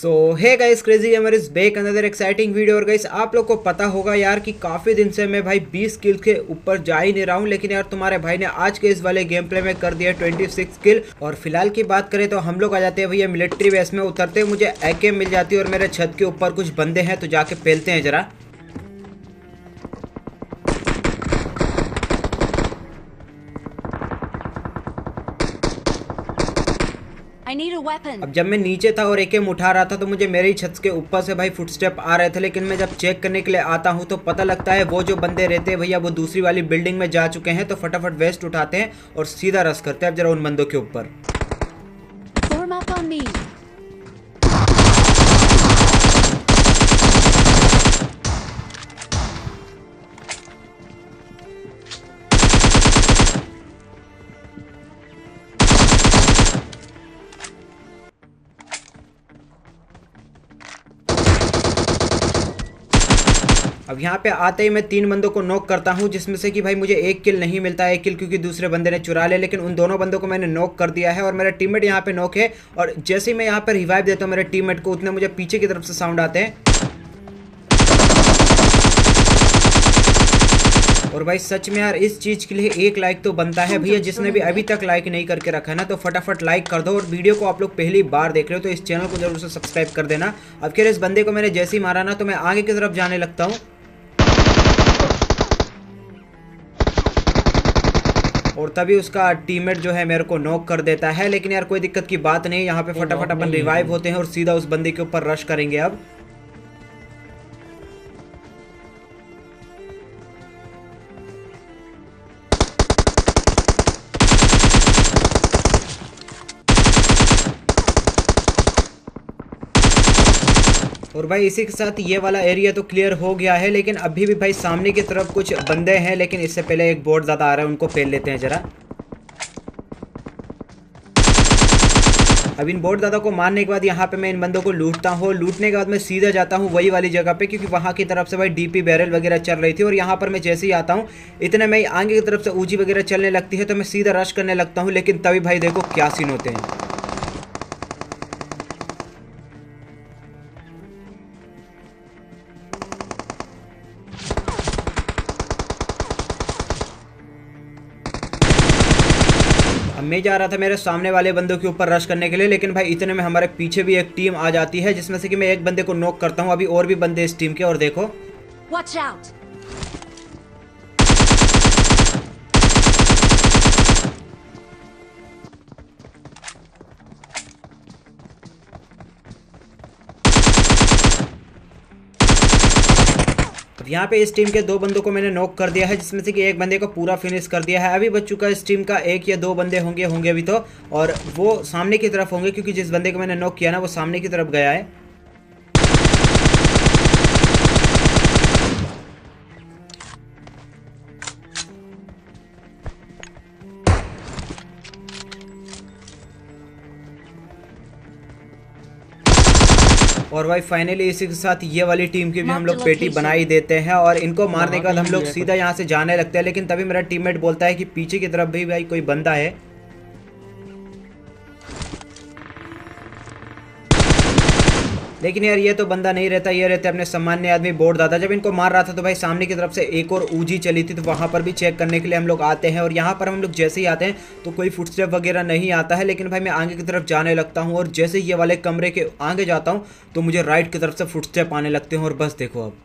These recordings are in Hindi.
So hey guys, crazy gamer is back another exciting video. और गाइस आप लोग को पता होगा यार कि काफ़ी दिन से मैं भाई 20 किल के ऊपर जा ही नहीं रहा हूँ, लेकिन यार तुम्हारे भाई ने आज के इस वाले गेम प्ले में कर दिया 26 किल। और फिलहाल की बात करें तो हम लोग आ जाते हैं भैया मिलिट्री बेस में। उतरते मुझे एके मिल जाती है और मेरे छत के ऊपर कुछ बंदे हैं, तो जाके पेलते हैं जरा। I need a weapon. अब जब मैं नीचे था और एके उठा रहा था तो मुझे मेरे ही छत के ऊपर से भाई फुटस्टेप आ रहे थे, लेकिन मैं जब चेक करने के लिए आता हूँ तो पता लगता है वो जो बंदे रहते हैं भैया वो दूसरी वाली बिल्डिंग में जा चुके हैं। तो फटाफट वेस्ट उठाते हैं और सीधा रश करते हैं अब जरा उन बंदों के ऊपर। Form up on me. अब यहाँ पे आते ही मैं 3 बंदों को नॉक करता हूँ, जिसमें से कि भाई मुझे 1 किल नहीं मिलता है। 1 किल क्योंकि दूसरे बंदे ने चुरा लिया, लेकिन उन दोनों बंदों को मैंने नॉक कर दिया है और मेरा टीममेट यहाँ पे नॉक है। और जैसे ही मैं यहाँ पे रिवाइव देता हूँ मेरे टीममेट को, उतने मुझे पीछे की तरफ से साउंड आते हैं। और भाई सच में यार इस चीज़ के लिए 1 लाइक तो बनता है भैया। जिसने भी अभी तक लाइक नहीं करके रखा है ना तो फटाफट लाइक कर दो। और वीडियो को आप लोग पहली बार देख रहे हो तो इस चैनल को जरूर से सब्सक्राइब कर देना। अब खैर इस बंदे को मैंने जैसे ही मारा ना तो मैं आगे की तरफ जाने लगता हूँ, और तभी उसका टीममेट जो है मेरे को नॉक कर देता है। लेकिन यार कोई दिक्कत की बात नहीं, यहाँ पे फटाफट अपन रिवाइव होते हैं और सीधा उस बंदे के ऊपर रश करेंगे अब। और भाई इसी के साथ ये वाला एरिया तो क्लियर हो गया है, लेकिन अभी भी भाई सामने की तरफ कुछ बंदे हैं। लेकिन इससे पहले एक बोट ज़्यादा आ रहा है, उनको फेल लेते हैं जरा। अब इन बोट दादा को मारने के बाद यहाँ पे मैं इन बंदों को लूटता हूँ। लूटने के बाद मैं सीधा जाता हूँ वही वाली जगह पे, क्योंकि वहाँ की तरफ से भाई डीपी बैरल वगैरह चल रही थी। और यहाँ पर मैं जैसे ही आता हूँ इतने में आगे की तरफ से ऊजी वगैरह चलने लगती है, तो मैं सीधा रश करने लगता हूँ। लेकिन तभी भाई देखो क्या सीन होते हैं। मैं जा रहा था मेरे सामने वाले बंदों के ऊपर रश करने के लिए, लेकिन भाई इतने में हमारे पीछे भी एक टीम आ जाती है, जिसमें से कि मैं एक बंदे को नॉक करता हूं। अभी और भी बंदे इस टीम के, और देखो Watch out. अब यहाँ पे इस टीम के 2 बंदों को मैंने नॉक कर दिया है, जिसमें से कि एक बंदे को पूरा फिनिश कर दिया है। अभी बच चुका है इस टीम का 1 या 2 बंदे होंगे अभी तो, और वो सामने की तरफ होंगे, क्योंकि जिस बंदे को मैंने नॉक किया ना वो सामने की तरफ गया है। और भाई फाइनली इसी के साथ ये वाली टीम की भी हम लोग पेटी बना ही देते हैं। और इनको मारने के बाद हम लोग सीधा यहाँ से जाने लगते हैं, लेकिन तभी मेरा टीममेट बोलता है कि पीछे की तरफ भी भाई कोई बंदा है। लेकिन यार ये तो बंदा नहीं रहता, ये रहते अपने सामान्य आदमी बोट दादा। जब इनको मार रहा था तो भाई सामने की तरफ से एक और ऊजी चली थी, तो वहाँ पर भी चेक करने के लिए हम लोग आते हैं। और यहाँ पर हम लोग जैसे ही आते हैं तो कोई फुटस्टेप वगैरह नहीं आता है, लेकिन भाई मैं आगे की तरफ जाने लगता हूँ। और जैसे ही ये वाले कमरे के आगे जाता हूँ तो मुझे राइट की तरफ से फुटस्टेप आने लगते हैं। और बस देखो अब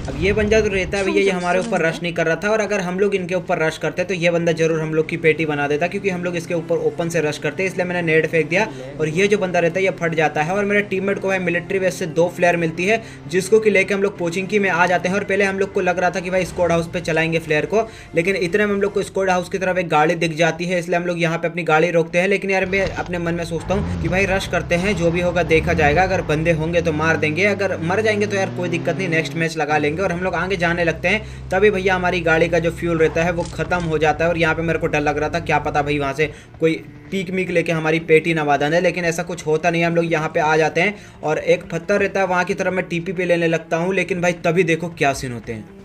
अब ये बंदा तो रहता है भैया, ये हमारे ऊपर रश नहीं कर रहा था, और अगर हम लोग इनके ऊपर रश करते तो ये बंदा जरूर हम लोग की पेटी बना देता, क्योंकि हम लोग इसके ऊपर ओपन से रश करते, इसलिए मैंने नेट फेंक दिया और ये जो बंदा रहता है ये फट जाता है। और मेरे टीममेट को भाई मिलिट्री वेस्ट से 2 फ्लेयर मिलती है, जिसको कि लेके हम लोग पोचिंकी में आ जाते हैं। और पहले हम लोग को लग रहा था कि भाई स्क्वाड हाउस पे चलाएंगे फ्लेयर को, लेकिन इतने में हम लोग को स्क्वाड हाउस की तरफ एक गाड़ी दिख जाती है, इसलिए हम लोग यहाँ पे अपनी गाड़ी रोकते हैं। लेकिन यार मैं अपने मन में सोचता हूँ कि भाई रश करते हैं, जो भी होगा देखा जाएगा, अगर बंदे होंगे तो मार देंगे, अगर मर जाएंगे तो यार कोई दिक्कत नहीं, नेक्स्ट मैच लगा लेंगे। और हम लोग आगे जाने लगते हैं, तभी भैया हमारी गाड़ी का जो फ्यूल रहता है वो खत्म हो जाता है। और यहाँ पे मेरे को डर लग रहा था, क्या पता भाई वहाँ से कोई पीक मीक लेके हमारी पेटी ना वादा दे, लेकिन ऐसा कुछ होता नहीं है। हम लोग यहाँ पे आ जाते हैं और एक पत्थर रहता है वहाँ की तरफ मैं टीपी पे लेने लगता हूँ, लेकिन भाई तभी देखो क्या सीन होते हैं।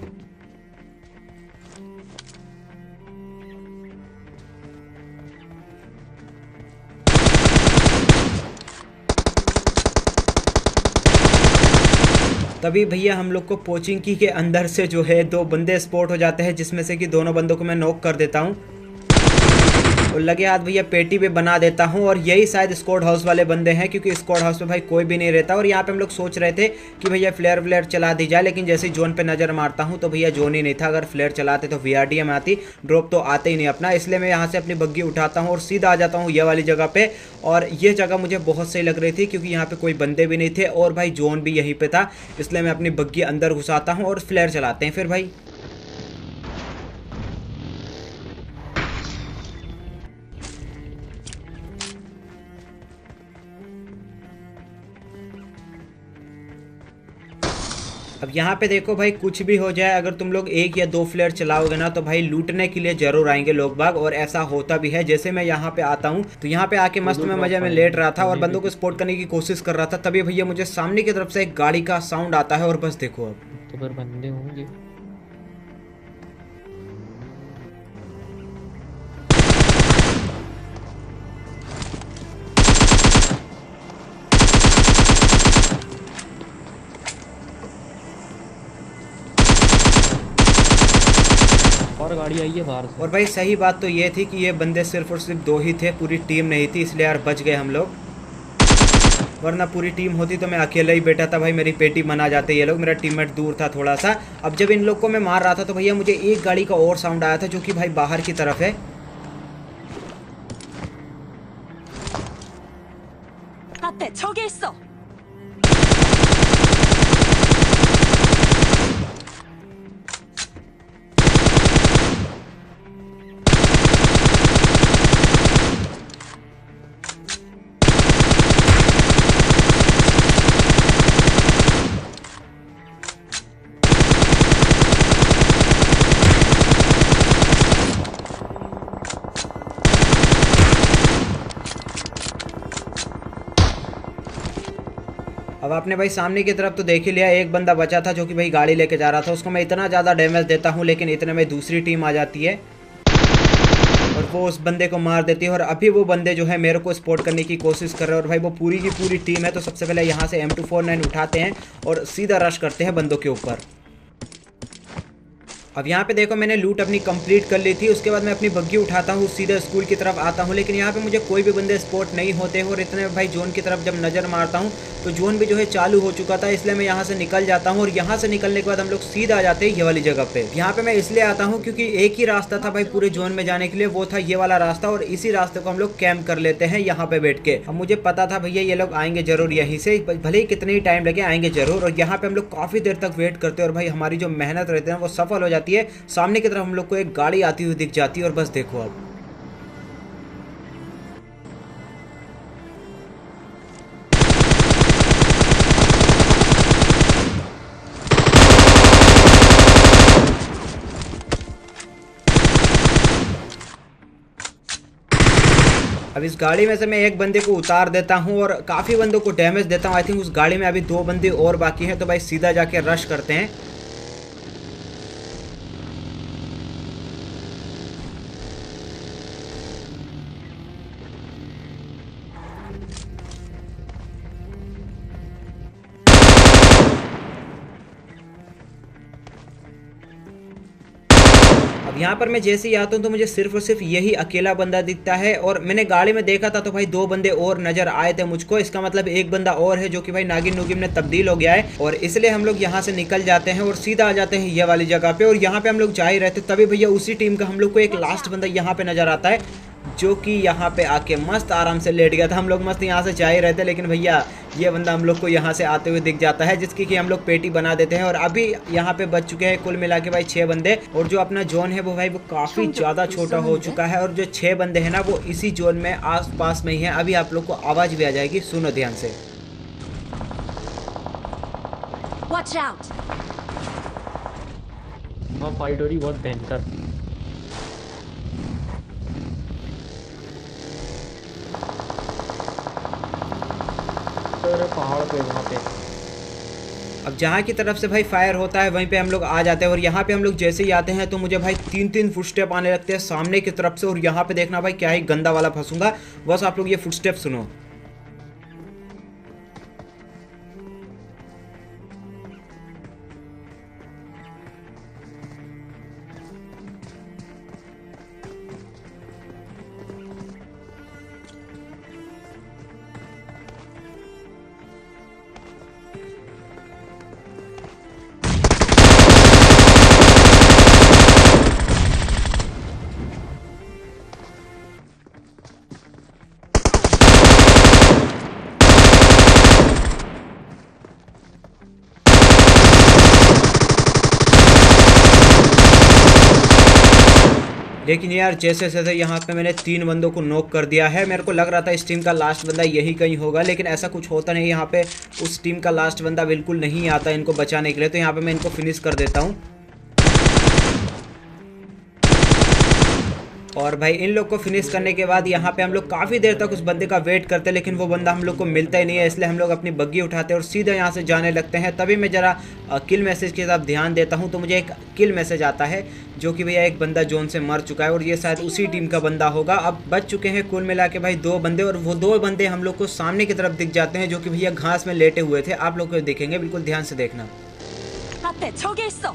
तभी भैया हम लोग को पोचिंकी के अंदर से जो है 2 बंदे स्पॉट हो जाते हैं, जिसमें से कि दोनों बंदों को मैं नॉक कर देता हूँ और लगे हाथ भैया पेटी पे बना देता हूँ। और यही शायद स्क्वाड हाउस वाले बंदे हैं, क्योंकि स्क्वाड हाउस में भाई कोई भी नहीं रहता। और यहाँ पे हम लोग सोच रहे थे कि भैया फ्लेयर व्लेयर चला दी जाए, लेकिन जैसे ही जोन पे नजर मारता हूँ तो भैया जोन ही नहीं था। अगर फ्लेयर चलाते तो VRDM आती, ड्रॉप तो आते ही नहीं अपना, इसलिए मैं यहाँ से अपनी बग्गी उठाता हूँ और सीधा आ जाता हूँ ये वाली जगह पे। और ये जगह मुझे बहुत सही लग रही थी, क्योंकि यहाँ पे कोई बंदे भी नहीं थे और भाई जोन भी यहीं पे था, इसलिए मैं अपनी बग्गी अंदर घुसाता हूँ और फ्लेयर चलाते हैं फिर भाई। अब यहाँ पे देखो भाई, कुछ भी हो जाए, अगर तुम लोग 1 या 2 फ्लेयर चलाओगे ना तो भाई लूटने के लिए जरूर आएंगे लोग बाग, और ऐसा होता भी है। जैसे मैं यहाँ पे आता हूँ तो यहाँ पे आके मस्त में मजे में लेट रहा था और बंदों को स्पॉट करने की कोशिश कर रहा था, तभी भैया मुझे सामने की तरफ से एक गाड़ी का साउंड आता है और बस देखो अब तो फिर बंदे होंगे। और गाड़ी आई है बाहर से। और भाई सही बात तो ये थी कि ये बंदे सिर्फ और सिर्फ 2 ही थे, पूरी टीम नहीं थी, इसलिए यार बच गए हम लोग, वरना पूरी टीम होती तो मैं अकेला ही बैठा था भाई, मेरी पेटी बना जाते ये लोग। मेरा टीममेट दूर था थोड़ा सा। अब जब इन लोग को मैं मार रहा था तो भैया मुझे एक गाड़ी का और साउंड आया था, जो कि भाई बाहर की तरफ है। 앞에 저기 있어. अब आपने भाई सामने की तरफ तो देख ही लिया, एक बंदा बचा था जो कि भाई गाड़ी लेके जा रहा था, उसको मैं इतना ज़्यादा डैमेज देता हूँ, लेकिन इतने में दूसरी टीम आ जाती है और वो उस बंदे को मार देती है। और अभी वो बंदे जो है मेरे को स्पॉट करने की कोशिश कर रहे हैं, और भाई वो पूरी की पूरी टीम है। तो सबसे पहले यहाँ से M249 उठाते हैं और सीधा रश करते हैं बंदों के ऊपर। अब यहाँ पे देखो मैंने लूट अपनी कंप्लीट कर ली थी, उसके बाद मैं अपनी बग्गी उठाता हूँ, सीधा स्कूल की तरफ आता हूँ, लेकिन यहाँ पे मुझे कोई भी बंदे स्पॉट नहीं होते हैं। और इतने भाई जोन की तरफ जब नज़र मारता हूँ तो जोन भी जो है चालू हो चुका था, इसलिए मैं यहाँ से निकल जाता हूँ। और यहाँ से निकलने के बाद हम लोग सीधा आ जाते हैं ये वाली जगह पे। यहाँ पे मैं इसलिए आता हूँ क्योंकि एक ही रास्ता था भाई पूरे जोन में जाने के लिए, वो था ये वाला रास्ता, और इसी रास्ते को हम लोग कैंप कर लेते हैं यहाँ पे बैठ के। अब मुझे पता था भैया ये लोग आएंगे जरूर यहीं से, भले ही कितने ही टाइम लगे आएंगे जरूर। और यहाँ पे हम लोग काफ़ी देर तक वेट करते हैं और भाई हमारी जो मेहनत रहती है वो सफल हो जाती है। सामने की तरफ हम लोग को एक गाड़ी आती हुई दिख जाती है और बस देखो अब अब इस गाड़ी में से मैं एक बंदे को उतार देता हूं और काफ़ी बंदों को डैमेज देता हूं। आई थिंक उस गाड़ी में अभी 2 बंदे और बाकी हैं, तो भाई सीधा जाके रश करते हैं। अब यहाँ पर मैं जैसे ही आता हूँ तो मुझे सिर्फ और सिर्फ यही अकेला बंदा दिखता है, और मैंने गाड़ी में देखा था तो भाई 2 बंदे और नजर आए थे मुझको। इसका मतलब एक बंदा और है जो कि भाई नागिन नुगिन में तब्दील हो गया है, और इसलिए हम लोग यहाँ से निकल जाते हैं और सीधा आ जाते हैं ये वाली जगह पे। और यहाँ पे हम लोग जा ही रहते, तभी भैया उसी टीम का हम लोग को एक लास्ट बंदा यहाँ पे नजर आता है, जो कि यहाँ पे आके मस्त आराम से लेट गया था। हम लोग मस्त यहाँ से जा ही रहते, लेकिन भैया ये बंदा हम लोग को यहाँ से आते हुए दिख जाता है, जिसकी कि हम लोग पेटी बना देते हैं। और अभी यहाँ पे बच चुके हैं कुल मिला के भाई 6 बंदे, और जो अपना जोन है वो भाई वो काफ़ी ज़्यादा छोटा हो चुका है, और जो 6 बंदे हैं ना वो इसी जोन में आस पास में ही है। अभी आप लोग को आवाज़ भी आ जाएगी, सुनो ध्यान से। Watch out! वहाँ फाइट हो रही बहुत भयंकर। पहाड़ पे वहाँ पे अब जहाँ की तरफ से भाई फायर होता है वहीं पे हम लोग आ जाते हैं, और यहाँ पे हम लोग जैसे ही आते हैं तो मुझे भाई 3-3 फुटस्टेप आने लगते हैं सामने की तरफ से। और यहाँ पे देखना भाई क्या ही गंदा वाला फंसूंगा, बस आप लोग ये फुटस्टेप सुनो। लेकिन यार जैसे जैसे यहाँ पे मैंने 3 बंदों को नॉक कर दिया है, मेरे को लग रहा था इस टीम का लास्ट बंदा यही कहीं होगा, लेकिन ऐसा कुछ होता नहीं। यहाँ पे उस टीम का लास्ट बंदा बिल्कुल नहीं आता इनको बचाने के लिए, तो यहाँ पे मैं इनको फिनिश कर देता हूँ। और भाई इन लोग को फिनिश करने के बाद यहाँ पे हम लोग काफ़ी देर तक उस बंदे का वेट करते हैं, लेकिन वो बंदा हम लोग को मिलता ही नहीं है। इसलिए हम लोग अपनी बग्गी उठाते हैं और सीधा यहाँ से जाने लगते हैं। तभी मैं ज़रा किल मैसेज की तरफ ध्यान देता हूँ तो मुझे एक किल मैसेज आता है, जो कि भैया एक बंदा जोन से मर चुका है, और ये शायद उसी टीम का बंदा होगा। अब बच चुके हैं कुल मिला के भाई 2 बंदे, और वो 2 बंदे हम लोग को सामने की तरफ दिख जाते हैं, जो कि भैया घास में लेटे हुए थे। आप लोग को दिखेंगे, बिल्कुल ध्यान से देखना। 앞에 저기 있어.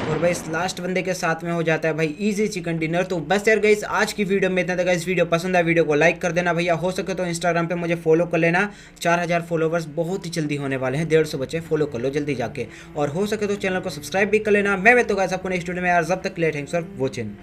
और भाई इस लास्ट बंदे के साथ में हो जाता है भाई इजी चिकन डिनर। तो बस यार गाइस आज की वीडियो में इतना था गाइस। वीडियो पसंद आया वीडियो को लाइक कर देना भैया, हो सके तो इंस्टाग्राम पे मुझे फॉलो कर लेना। 4000 फॉलोवर्स बहुत ही जल्दी होने वाले हैं, 150 बच्चे, फॉलो कर लो जल्दी जाके, और हो सके तो चैनल को सब्सक्राइब भी कर लेना। मैं तो गाइस आपको नेक्स्ट वीडियो में यार, जब तक के लिए थैंक्स फॉर वॉचिंग।